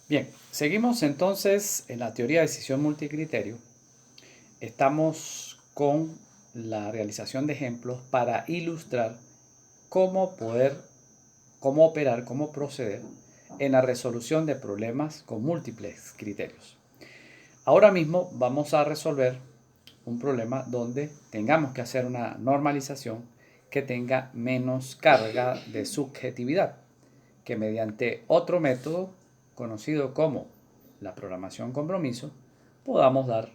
Bien, seguimos entonces en la teoría de decisión multicriterio. Estamos con la realización de ejemplos para ilustrar cómo operar, cómo proceder en la resolución de problemas con múltiples criterios. Ahora mismo vamos a resolver un problema donde tengamos que hacer una normalización que tenga menos carga de subjetividad, que mediante otro método conocido como la programación compromiso podamos dar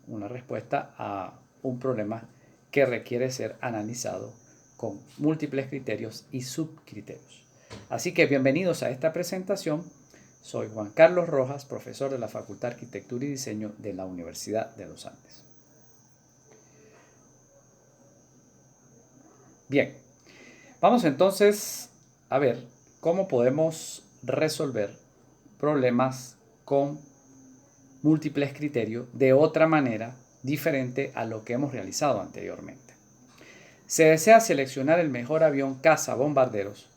una respuesta a un problema que requiere ser analizado con múltiples criterios y subcriterios. Así que bienvenidos a esta presentación. Soy Juan Carlos Rojas, profesor de la Facultad de Arquitectura y Diseño de la Universidad de los Andes. Bien, vamos entonces a ver cómo podemos resolver problemas con múltiples criterios de otra manera diferente a lo que hemos realizado anteriormente. Se desea seleccionar el mejor avión caza bombarderos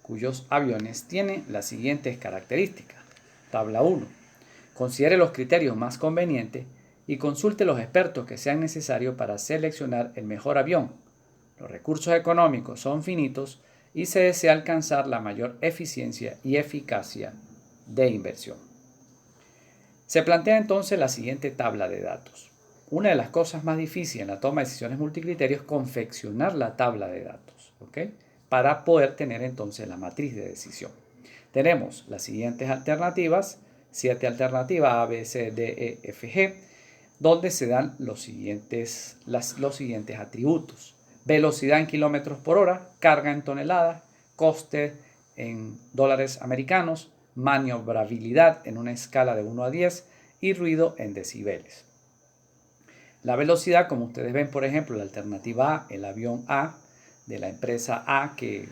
cuyos aviones tienen las siguientes características. Tabla 1. Considere los criterios más convenientes y consulte los expertos que sean necesarios para seleccionar el mejor avión. Los recursos económicos son finitos y se desea alcanzar la mayor eficiencia y eficacia de inversión. Se plantea entonces la siguiente tabla de datos. Una de las cosas más difíciles en la toma de decisiones multicriterios es confeccionar la tabla de datos, ¿ok? Para poder tener entonces la matriz de decisión. Tenemos las siguientes alternativas, 7 alternativas A, B, C, D, E, F, G, donde se dan los siguientes atributos. Velocidad en kilómetros por hora, carga en toneladas, coste en dólares americanos, maniobrabilidad en una escala de 1 a 10 y ruido en decibeles. La velocidad, como ustedes ven, por ejemplo, la alternativa A, el avión A de la empresa A que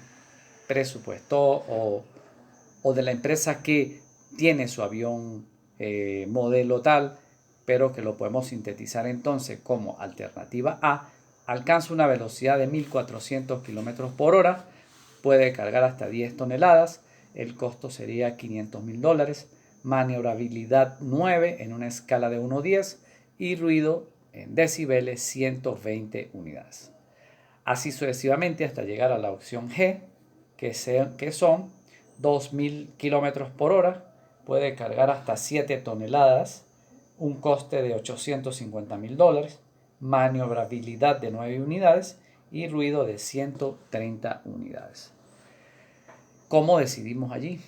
presupuestó o de la empresa que tiene su avión modelo tal, pero que lo podemos sintetizar entonces como alternativa A, alcanza una velocidad de 1400 km por hora, puede cargar hasta 10 toneladas, el costo sería $500,000, maniobrabilidad 9 en una escala de 1 a 10 y ruido en decibeles 120 unidades. Así sucesivamente hasta llegar a la opción G, que son 2000 km por hora, puede cargar hasta 7 toneladas, un coste de $850,000, maniobrabilidad de 9 unidades y ruido de 130 unidades. ¿Cómo decidimos allí?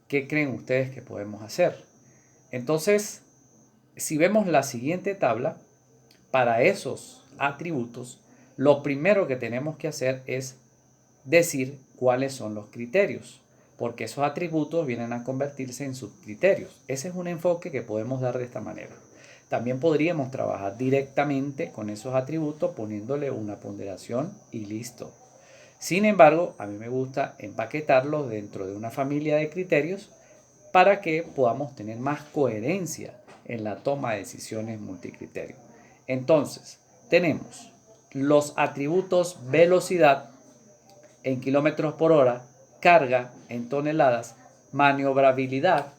¿Qué creen ustedes que podemos hacer? Entonces, si vemos la siguiente tabla, para esos atributos, lo primero que tenemos que hacer es decir cuáles son los criterios, porque esos atributos vienen a convertirse en subcriterios. Ese es un enfoque que podemos dar de esta manera. También podríamos trabajar directamente con esos atributos poniéndole una ponderación y listo. Sin embargo, a mí me gusta empaquetarlos dentro de una familia de criterios para que podamos tener más coherencia en la toma de decisiones multicriterio. Entonces, tenemos los atributos velocidad en kilómetros por hora, carga en toneladas, maniobrabilidad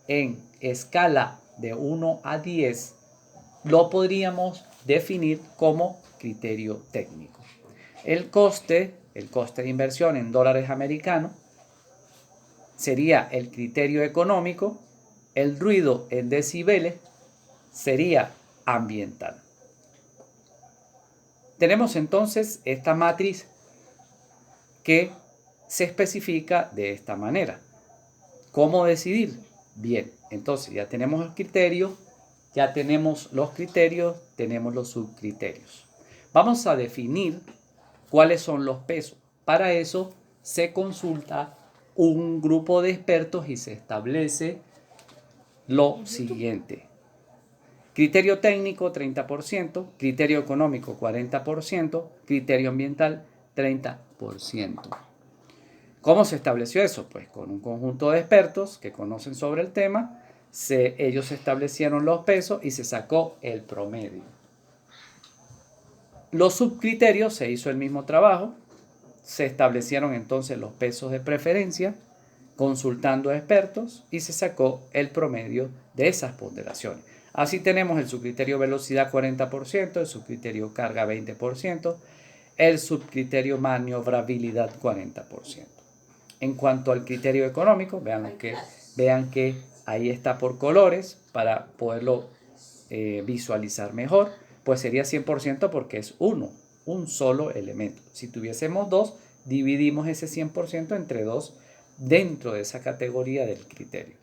en escala de 1 a 10, lo podríamos definir como criterio técnico. El coste de inversión en dólares americanos, sería el criterio económico, el ruido en decibeles sería ambiental. Tenemos entonces esta matriz que se especifica de esta manera. ¿Cómo decidir? Bien, entonces ya tenemos los criterios, tenemos los subcriterios. Vamos a definir cuáles son los pesos. Para eso se consulta un grupo de expertos y se establece lo siguiente. Criterio técnico 30%, criterio económico 40%, criterio ambiental 30%. ¿Cómo se estableció eso? Pues con un conjunto de expertos que conocen sobre el tema, ellos establecieron los pesos y se sacó el promedio. Los subcriterios se hizo el mismo trabajo, se establecieron entonces los pesos de preferencia, consultando a expertos y se sacó el promedio de esas ponderaciones. Así tenemos el subcriterio velocidad 40%, el subcriterio carga 20%, el subcriterio maniobrabilidad 40%. En cuanto al criterio económico, vean que ahí está por colores para poderlo visualizar mejor, pues sería 100% porque es un solo elemento. Si tuviésemos dos, dividimos ese 100% entre dos dentro de esa categoría del criterio.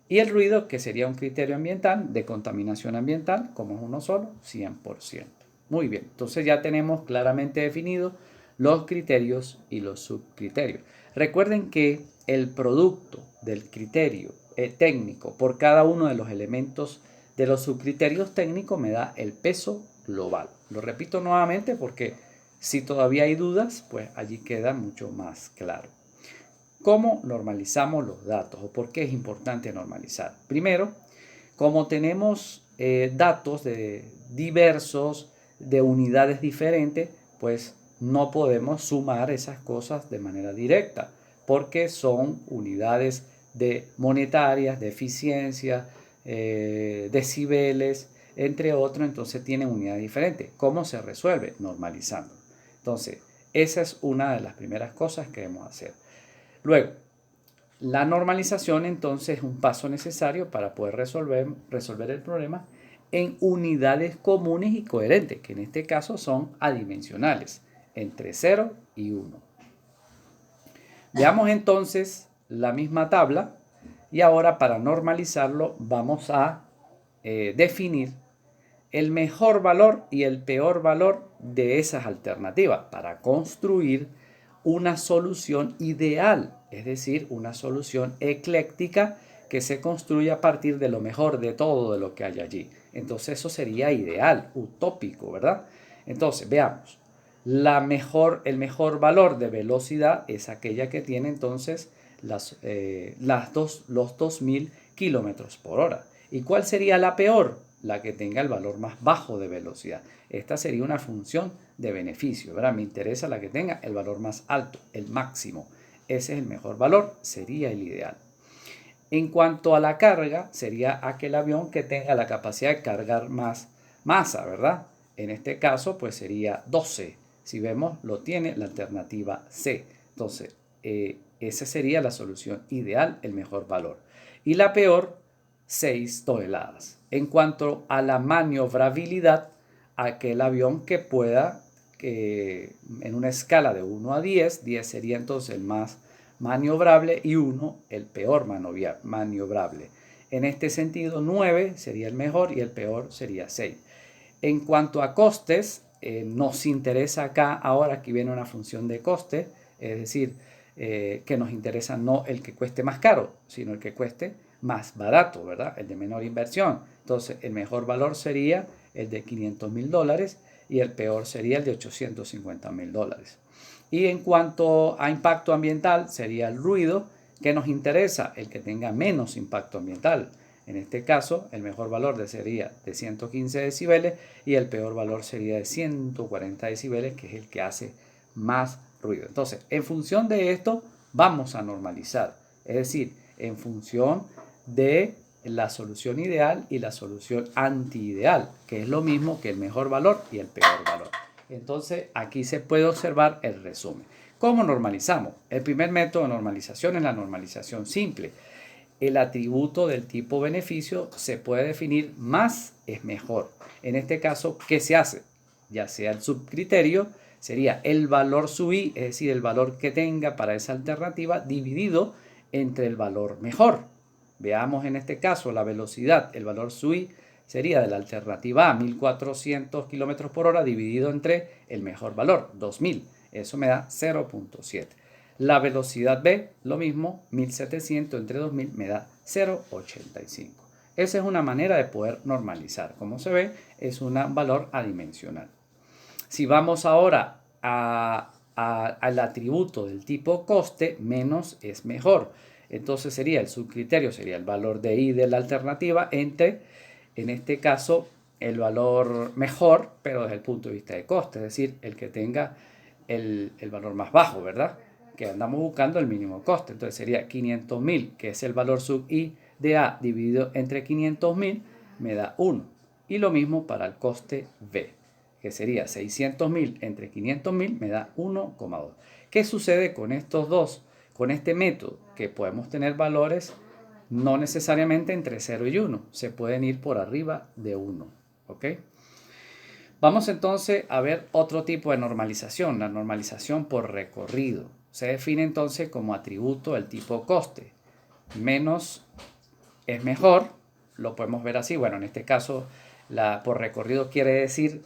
Y el ruido, que sería un criterio ambiental, de contaminación ambiental, como es uno solo, 100%. Muy bien, entonces ya tenemos claramente definidos los criterios y los subcriterios. Recuerden que el producto del criterio técnico por cada uno de los elementos de los subcriterios técnicos me da el peso global. Lo repito nuevamente porque si todavía hay dudas, pues allí queda mucho más claro. ¿Cómo normalizamos los datos o por qué es importante normalizar? Primero, como tenemos datos de diversos, de unidades diferentes, pues no podemos sumar esas cosas de manera directa, porque son unidades de monetarias, de eficiencia, decibeles, entre otros, entonces tienen unidades diferentes. ¿Cómo se resuelve? Normalizando. Entonces, esa es una de las primeras cosas que debemos hacer. Luego, la normalización entonces es un paso necesario para poder resolver el problema en unidades comunes y coherentes, que en este caso son adimensionales, entre 0 y 1. Veamos entonces la misma tabla y ahora para normalizarlo vamos a definir el mejor valor y el peor valor de esas alternativas para construir una solución ideal, es decir, una solución ecléctica que se construye a partir de lo mejor de todo de lo que hay allí. Entonces eso sería ideal, utópico, ¿verdad? Entonces, veamos. El mejor valor de velocidad es aquella que tiene entonces los 2000 kilómetros por hora. ¿Y cuál sería la peor? La que tenga el valor más bajo de velocidad. Esta sería una función de beneficio, ¿verdad? Me interesa la que tenga el valor más alto, el máximo. Ese es el mejor valor, sería el ideal. En cuanto a la carga, sería aquel avión que tenga la capacidad de cargar más masa, ¿verdad? En este caso, pues sería 12. Si vemos, lo tiene la alternativa C. Entonces, esa sería la solución ideal, el mejor valor. Y la peor, 6 toneladas. En cuanto a la maniobrabilidad, aquel avión que pueda, en una escala de 1 a 10, 10 sería entonces el más maniobrable y 1 el peor maniobrable. En este sentido, 9 sería el mejor y el peor sería 6. En cuanto a costes, nos interesa acá, ahora aquí viene una función de coste, es decir, que nos interesa no el que cueste más caro, sino el que cueste más barato, ¿verdad? El de menor inversión. Entonces, el mejor valor sería el de $500,000 y el peor sería el de $850,000. Y en cuanto a impacto ambiental, sería el ruido que nos interesa, el que tenga menos impacto ambiental. En este caso, el mejor valor sería de 115 decibeles y el peor valor sería de 140 decibeles, que es el que hace más ruido. Entonces, en función de esto, vamos a normalizar. Es decir, en función de la solución ideal y la solución anti-ideal, que es lo mismo que el mejor valor y el peor valor. Entonces, aquí se puede observar el resumen. ¿Cómo normalizamos? El primer método de normalización es la normalización simple. El atributo del tipo beneficio se puede definir más es mejor. En este caso, ¿qué se hace? Ya sea el subcriterio, sería el valor sub i, es decir, el valor que tenga para esa alternativa, dividido entre el valor mejor. Veamos en este caso la velocidad, el valor sub i sería de la alternativa A, 1400 km por hora, dividido entre el mejor valor, 2000. Eso me da 0.7. La velocidad B, lo mismo, 1700 entre 2000 me da 0.85. Esa es una manera de poder normalizar. Como se ve, es un valor adimensional. Si vamos ahora al atributo del tipo coste, menos es mejor. Entonces sería el subcriterio, sería el valor de i de la alternativa entre, en este caso, el valor mejor, pero desde el punto de vista de coste, es decir, el que tenga el valor más bajo, ¿verdad? que andamos buscando el mínimo coste. Entonces sería 500.000, que es el valor sub i de A dividido entre 500.000, me da 1. Y lo mismo para el coste B, que sería 600.000 entre 500.000, me da 1,2. ¿Qué sucede con estos dos? Con este método, que podemos tener valores no necesariamente entre 0 y 1, se pueden ir por arriba de 1. ¿Ok? Vamos entonces a ver otro tipo de normalización, la normalización por recorrido. Se define entonces como atributo del tipo coste. Menos es mejor, lo podemos ver así. Bueno, en este caso, por recorrido quiere decir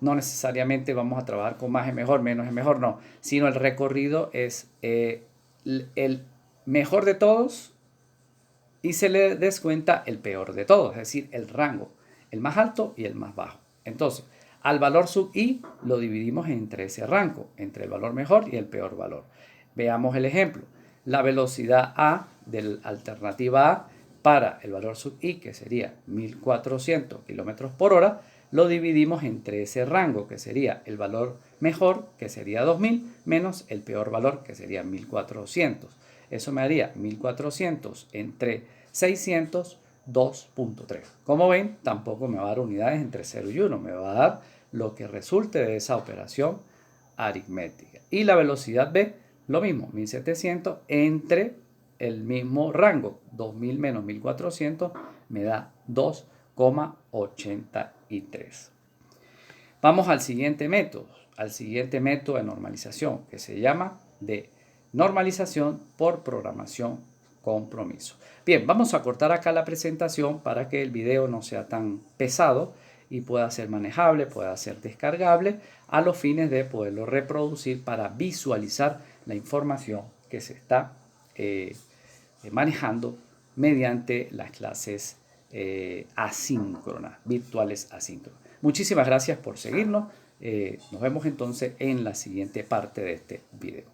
no necesariamente vamos a trabajar con más es mejor, menos es mejor, no. Sino el recorrido es el mejor de todos y se le descuenta el peor de todos, es decir, el rango, el más alto y el más bajo. Entonces, al valor sub i lo dividimos entre ese rango, entre el valor mejor y el peor valor. Veamos el ejemplo. La velocidad A de la alternativa A para el valor sub i, que sería 1400 km por hora, lo dividimos entre ese rango, que sería el valor mejor, que sería 2000, menos el peor valor, que sería 1400. Eso me daría 1400 entre 600, 2.3. Como ven, tampoco me va a dar unidades entre 0 y 1, me va a dar lo que resulte de esa operación aritmética. Y la velocidad B, lo mismo, 1700 entre el mismo rango, 2000 menos 1400, me da 2,83. Vamos al siguiente método de normalización, que se llama de normalización por programación compromiso. Bien, vamos a cortar acá la presentación para que el video no sea tan pesado y pueda ser manejable, pueda ser descargable a los fines de poderlo reproducir para visualizar la información que se está manejando mediante las clases asíncronas, virtuales asíncronas. Muchísimas gracias por seguirnos. Nos vemos entonces en la siguiente parte de este video.